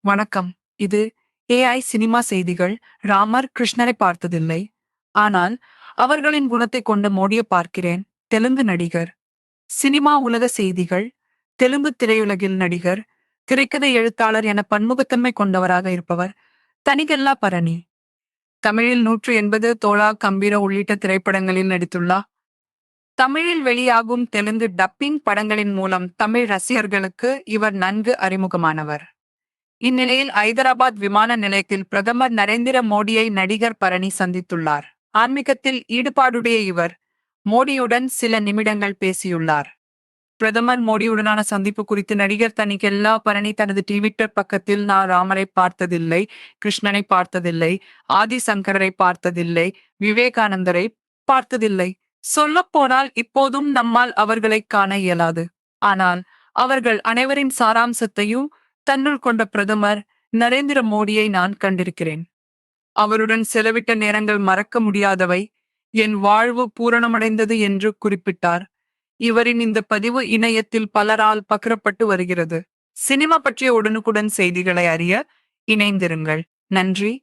வணக்கம். இது AI cinema செய்திகள். ராமர் கிருஷ்ணரை பார்த்ததில்லை. ஆனால் அவர்களின் குணத்தை கொண்ட மோடியை பார்க்கிறேன். தெலுங்கு நடிகர். சினிமா உலக செய்திகள். தெலுங்கு திரையுலகில் நடிகர், திரைக்கதை எழுத்தாளர் என பன்முகத்தன்மை கொண்டவராக இருப்பவர் தனிகெல்லா பரணி. தமிழில் 180 தோழா கம்பீர உள்ளிட்ட திரைப்படங்களில் நடித்துள்ளார். தமிழில் வெளியாகும் தெலுங்கு டப்பிங் படங்களின் மூலம் தமிழ் ரசிகர்களுக்கு இவர் நன்கு அறிமுகமானவர். இந்நிலையில் ஐதராபாத் விமான நிலையத்தில் பிரதமர் நரேந்திர மோடியை நடிகர் பரணி சந்தித்துள்ளார். ஆன்மீகத்தில் ஈடுபாடுடைய இவர் மோடியுடன் சில நிமிடங்கள் பேசியுள்ளார். பிரதமர் மோடியுடனான சந்திப்பு குறித்து நடிகர் தனிகெல்லா பரணி தனது ட்விட்டர் பக்கத்தில், நான் ராமரை பார்த்ததில்லை, கிருஷ்ணனை பார்த்ததில்லை, ஆதி சங்கரரை பார்த்ததில்லை, விவேகானந்தரை பார்த்ததில்லை. சொல்லப்போனால் இப்போதும் நம்மால் அவர்களை காண இயலாது. ஆனால் அவர்கள் அனைவரின் சாராம்சத்தையும் தன்னுள் கொண்ட பிரதமர் நரேந்திர மோடியை நான் கண்டிருக்கிறேன். அவருடன் செலவிட்ட நேரங்கள் மறக்க முடியாதவை. என் வாழ்வு பூரணமடைந்தது என்று குறிப்பிட்டார். இவரின் இந்த பதிவு இணையத்தில் பலரால் பகிரப்பட்டு வருகிறது. சினிமா பற்றிய உடனுக்குடன் செய்திகளை அறிய இணைந்திருங்கள். நன்றி.